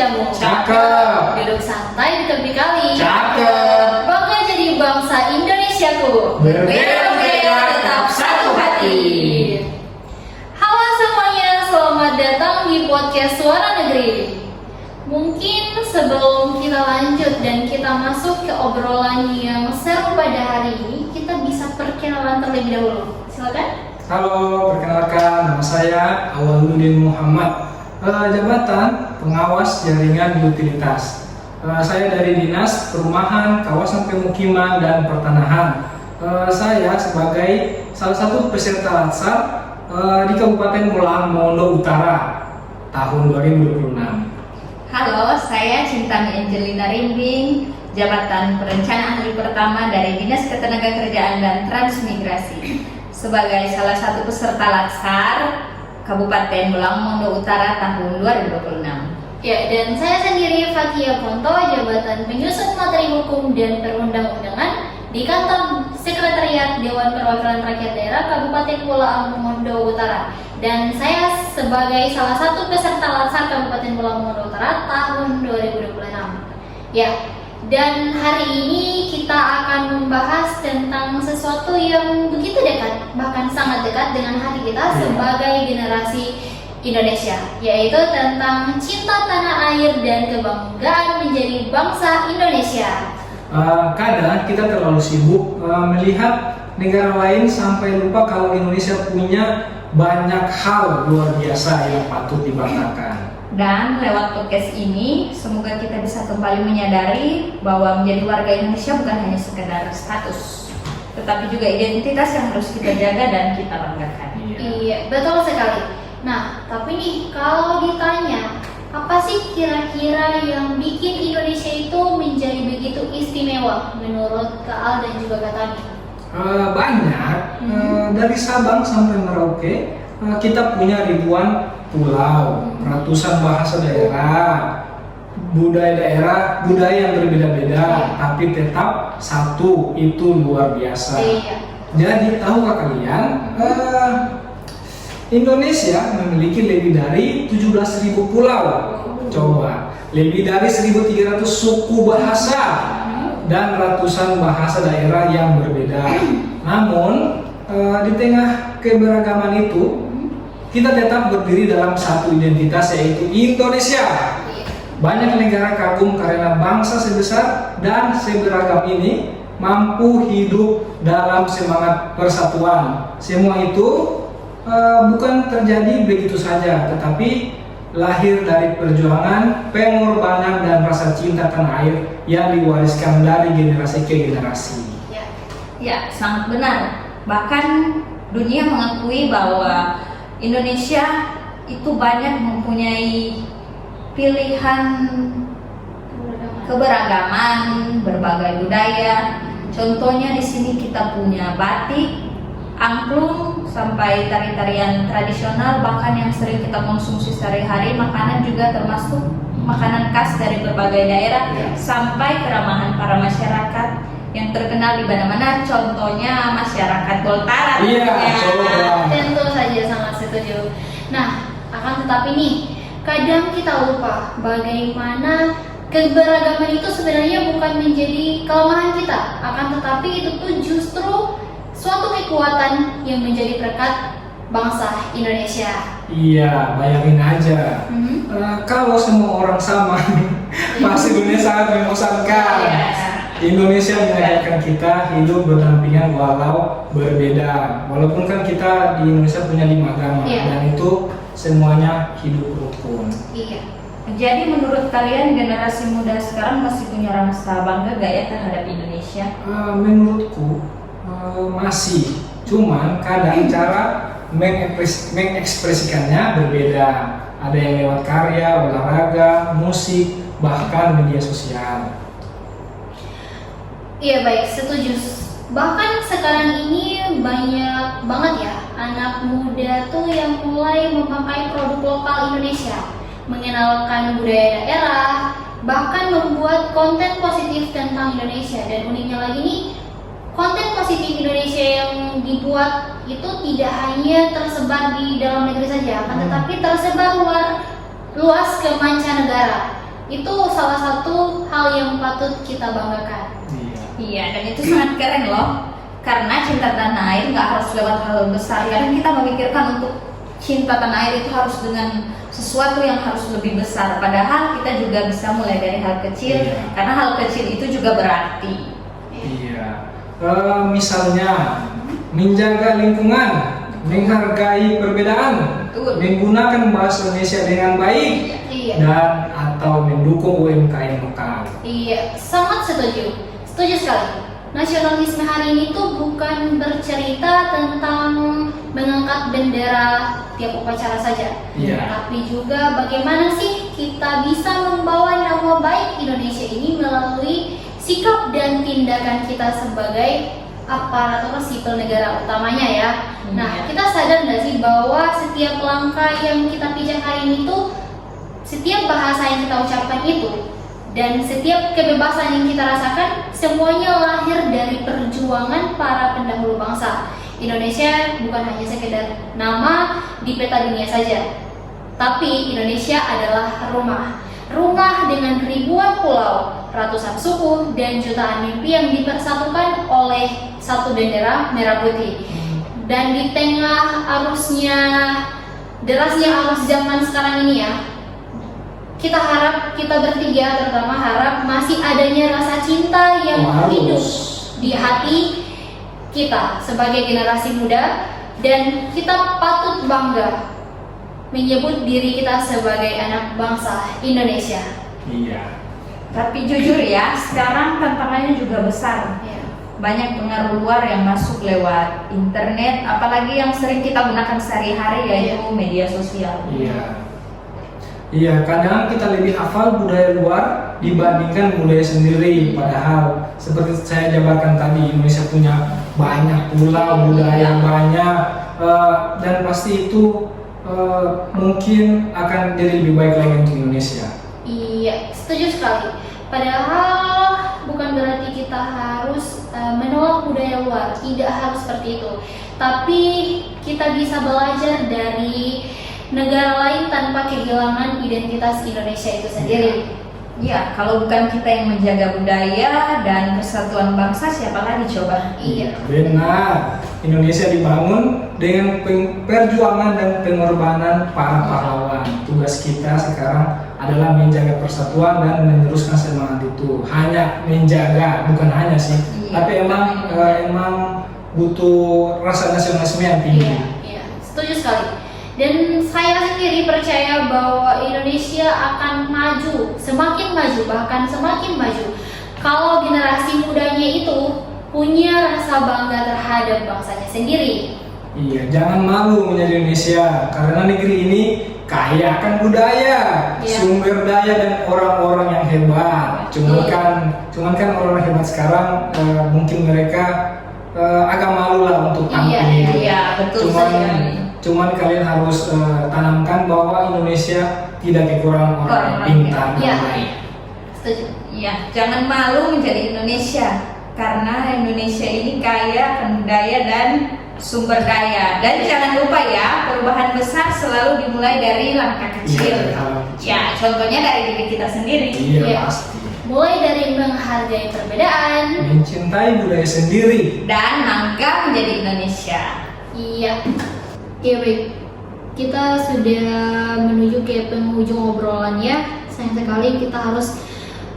jamu? Cakep. Duduk santai di tepi kali? Cakep. Bangga jadi bangsa Indonesiaku. Berbeda-beda tetap satu hati. Halo semuanya, selamat datang di podcast Suara Negeri. Mungkin sebelum kita lanjut dan kita masuk ke obrolan yang seru pada hari ini, kita bisa perkenalan terlebih dahulu. Silakan. Halo, perkenalkan nama saya Awaludin Muhammad, jabatan pengawas jaringan utilitas. Saya dari Dinas Perumahan, Kawasan Pemukiman dan Pertanahan. Saya sebagai salah satu peserta latsar di Kabupaten Pulang Mongondo Utara tahun 2026. Halo, saya Cintami Angelina Rimbing, jabatan perencana ahli pertama dari Dinas Ketenagakerjaan dan Transmigrasi. Sebagai salah satu peserta latsar Kabupaten Pulang Mongondo Utara tahun 2026. Ya, dan saya sendiri Fatia Ponto, jabatan penyusun materi hukum dan perundang-undangan di kantor Sekretariat Dewan Perwakilan Rakyat Daerah Kabupaten Pulang Mongondo Utara. Dan saya sebagai salah satu peserta latsar Kabupaten Pulang Mongondo Utara tahun 2026. Ya, dan hari ini kita akan membahas tentang sesuatu yang begitu dekat, bahkan sangat dekat dengan hati kita sebagai generasi Indonesia, yaitu tentang cinta tanah air dan kebanggaan menjadi bangsa Indonesia. Kadang kita terlalu sibuk melihat negara lain sampai lupa kalau Indonesia punya banyak hal luar biasa yang patut dibanggakan. Dan lewat podcast ini, semoga kita bisa kembali menyadari bahwa menjadi warga Indonesia bukan hanya sekedar status, tetapi juga identitas yang harus kita jaga dan kita banggakan. Iya, betul sekali. Nah, tapi nih kalau ditanya, apa sih kira-kira yang bikin Indonesia itu menjadi begitu istimewa menurut Kak Al dan juga Kak Tami? Banyak, dari Sabang sampai Merauke, kita punya ribuan pulau, ratusan bahasa daerah, budaya yang berbeda-beda, tapi tetap satu, itu luar biasa. Iya. Jadi tahukah kalian, Indonesia memiliki lebih dari 17.000 pulau. Coba, lebih dari 1.300 suku bahasa dan ratusan bahasa daerah yang berbeda. Namun, di tengah keberagaman itu, kita tetap berdiri dalam satu identitas, yaitu Indonesia. Banyak negara kagum karena bangsa sebesar dan seberagam ini mampu hidup dalam semangat persatuan. Semua itu bukan terjadi begitu saja, tetapi lahir dari perjuangan, pengorbanan dan rasa cinta tanah air yang diwariskan dari generasi ke generasi. Ya, sangat benar. Bahkan dunia mengakui bahwa Indonesia itu banyak mempunyai pilihan keberagaman, berbagai budaya. Contohnya di sini kita punya batik, angklung, sampai tari-tarian tradisional, bahkan yang sering kita konsumsi sehari-hari. Makanan juga termasuk makanan khas dari berbagai daerah, sampai keramahan para masyarakat yang terkenal di mana-mana. Contohnya masyarakat Boltara. Iya, coba. Tentu saja sangat setuju. Nah, akan tetapi nih, kadang kita lupa bagaimana keberagaman itu sebenarnya bukan menjadi kelemahan kita, akan tetapi itu tuh justru suatu kekuatan yang menjadi berkat bangsa Indonesia. Iya, bayangin aja. Kalau semua orang sama, pasti dunia sangat membosankan. Indonesia mengajarkan kita hidup berdampingan walau berbeda. Walaupun kan kita di Indonesia punya 5 agama, dan itu semuanya hidup rukun. Iya. Jadi menurut kalian generasi muda sekarang masih punya rasa bangga gak ya terhadap Indonesia? Menurutku masih, cuman kadang cara mengekspresikannya berbeda. Ada yang lewat karya, olahraga, musik, bahkan media sosial. Iya, baik, setuju. Bahkan sekarang ini banyak banget ya anak muda tuh yang mulai memakai produk lokal Indonesia, mengenalkan budaya daerah, bahkan membuat konten positif tentang Indonesia. Dan uniknya lagi nih, konten positif Indonesia yang dibuat itu tidak hanya tersebar di dalam negeri saja, akan tetapi tersebar luas ke mancanegara. Itu salah satu hal yang patut kita banggakan. Iya. Iya, dan itu sangat keren loh. Karena cinta tanah air nggak harus lewat hal besar. Kadang kita memikirkan untuk cinta tanah air itu harus dengan sesuatu yang harus lebih besar. Padahal kita juga bisa mulai dari hal kecil, Iya. karena hal kecil itu juga berarti. Iya. Misalnya menjaga lingkungan, menghargai perbedaan, Betul. menggunakan bahasa Indonesia dengan baik, Iya. dan atau mendukung UMKM lokal. Iya, sangat setuju. Setuju sekali. Nasionalisme hari ini tuh bukan bercerita tentang mengangkat bendera tiap upacara saja. Iya. Tapi juga bagaimana sih kita bisa membawa nama baik Indonesia ini melalui sikap dan tindakan kita sebagai aparatur sipil negara utamanya ya. Nah, Iya. kita sadar nggak sih bahwa setiap langkah yang kita pijak hari ini tuh, setiap bahasa yang kita ucapkan itu, dan setiap kebebasan yang kita rasakan, semuanya lahir dari perjuangan para pendahulu bangsa. Indonesia bukan hanya sekedar nama di peta dunia saja, tapi Indonesia adalah rumah. Rumah dengan ribuan pulau, ratusan suku, dan jutaan mimpi yang dipersatukan oleh satu bendera merah putih. Dan di tengah derasnya arus zaman sekarang ini ya, kita harap, kita bertiga terutama harap masih adanya rasa cinta yang hidup di hati kita sebagai generasi muda, dan kita patut bangga menyebut diri kita sebagai anak bangsa Indonesia. Iya. Tapi jujur ya, sekarang tantangannya juga besar. Ya. Banyak pengaruh luar yang masuk lewat internet, apalagi yang sering kita gunakan sehari-hari yaitu media sosial. Iya. Iya, kadang kita lebih hafal budaya luar dibandingkan budaya sendiri. Padahal seperti saya jabarkan tadi, Indonesia punya banyak pulau, budaya banyak, dan pasti itu mungkin akan jadi lebih baik lagi untuk Indonesia. Iya, setuju sekali. Padahal bukan berarti kita harus menolak budaya luar, tidak harus seperti itu. Tapi kita bisa belajar dari negara lain tanpa kehilangan identitas Indonesia itu sendiri. Ya, kalau bukan kita yang menjaga budaya dan persatuan bangsa, siapa lagi coba? Iya. Benar. Indonesia dibangun dengan perjuangan dan pengorbanan para pahlawan. Tugas kita sekarang adalah menjaga persatuan dan meneruskan semangat itu. Hanya menjaga, bukan hanya sih, Iya. tapi emang butuh rasa nasionalisme yang tinggi. Iya, setuju sekali. Dan saya sendiri percaya bahwa Indonesia akan maju, semakin maju, bahkan semakin maju kalau generasi mudanya itu punya rasa bangga terhadap bangsanya sendiri. Iya, jangan malu menjadi Indonesia karena negeri ini kaya akan budaya, Iya. sumber daya dan orang-orang yang hebat. Cuman kan orang hebat sekarang mungkin mereka agak malu lah untuk tampil. Iya, betul sekali. Cuman kalian harus tanamkan bahwa Indonesia tidak kekurangan orang yang pintar dan Iya. baik. Setuju. Ya, jangan malu menjadi Indonesia karena Indonesia ini kaya akan budaya dan sumber daya. Dan jangan lupa ya, perubahan besar selalu dimulai dari langkah kecil. Ya, contohnya dari diri kita sendiri. Iya, Iya. pasti. Mulai dari menghargai perbedaan. Mencintai budaya sendiri. Dan bangga menjadi Indonesia. Iya. Oke, baik. Kita sudah menuju ke penghujung obrolannya. Sayang sekali kita harus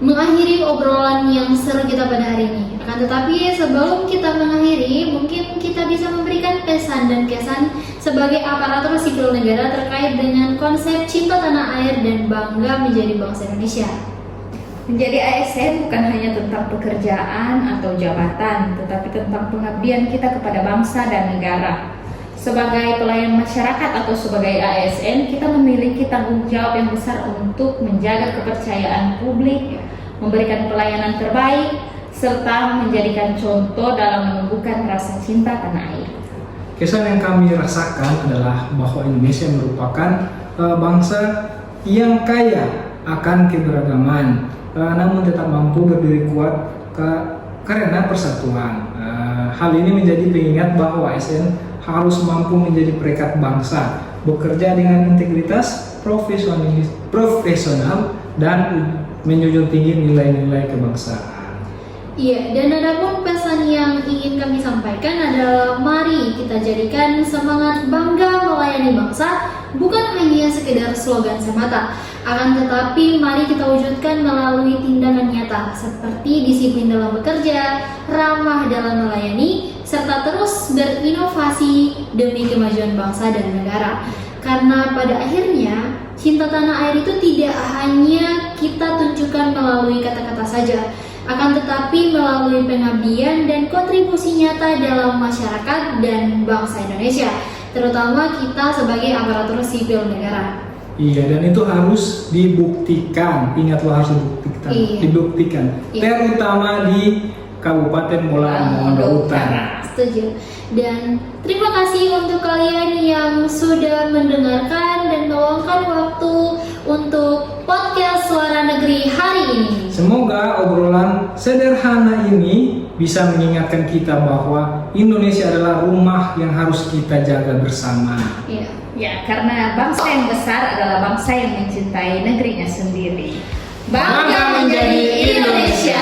mengakhiri obrolan yang seru kita pada hari ini. Akan tetapi sebelum kita mengakhiri, mungkin kita bisa memberikan pesan dan kesan sebagai aparatur sipil negara terkait dengan konsep cinta tanah air dan bangga menjadi bangsa Indonesia. Menjadi ASN bukan hanya tentang pekerjaan atau jabatan, tetapi tentang pengabdian kita kepada bangsa dan negara. Sebagai pelayan masyarakat atau sebagai ASN, kita memiliki tanggung jawab yang besar untuk menjaga kepercayaan publik, memberikan pelayanan terbaik, serta menjadikan contoh dalam menumbuhkan rasa cinta tanah air. Kesan yang kami rasakan adalah bahwa Indonesia merupakan bangsa yang kaya akan keberagaman, namun tetap mampu berdiri kuat karena persatuan. Hal ini menjadi pengingat bahwa ASN harus mampu menjadi perekat bangsa, bekerja dengan integritas, profesional, dan menjunjung tinggi nilai-nilai kebangsaan. Iya, dan ada pun pesan yang ingin kami sampaikan adalah mari kita jadikan semangat bangga melayani bangsa bukan hanya sekedar slogan semata, akan tetapi mari kita wujudkan melalui tindakan nyata seperti disiplin dalam bekerja, ramah dalam melayani, serta terus berinovasi demi kemajuan bangsa dan negara. Karena pada akhirnya cinta tanah air itu tidak hanya kita tunjukkan melalui kata-kata saja, akan tetapi melalui pengabdian dan kontribusi nyata dalam masyarakat dan bangsa Indonesia, terutama kita sebagai aparatur sipil negara. Iya, dan itu harus dibuktikan. Ingatlah, harus dibuktikan. Iya. Dibuktikan. Iya. Terutama di Kabupaten Molaan Mondo Utara. Setuju. Dan terima kasih untuk kalian yang sudah mendengarkan dan meluangkan waktu untuk podcast Suara Negeri hari ini. Semoga obrolan sederhana ini bisa mengingatkan kita bahwa Indonesia adalah rumah yang harus kita jaga bersama. Iya. Ya, karena bangsa yang besar adalah bangsa yang mencintai negerinya sendiri. Bangga menjadi Indonesia.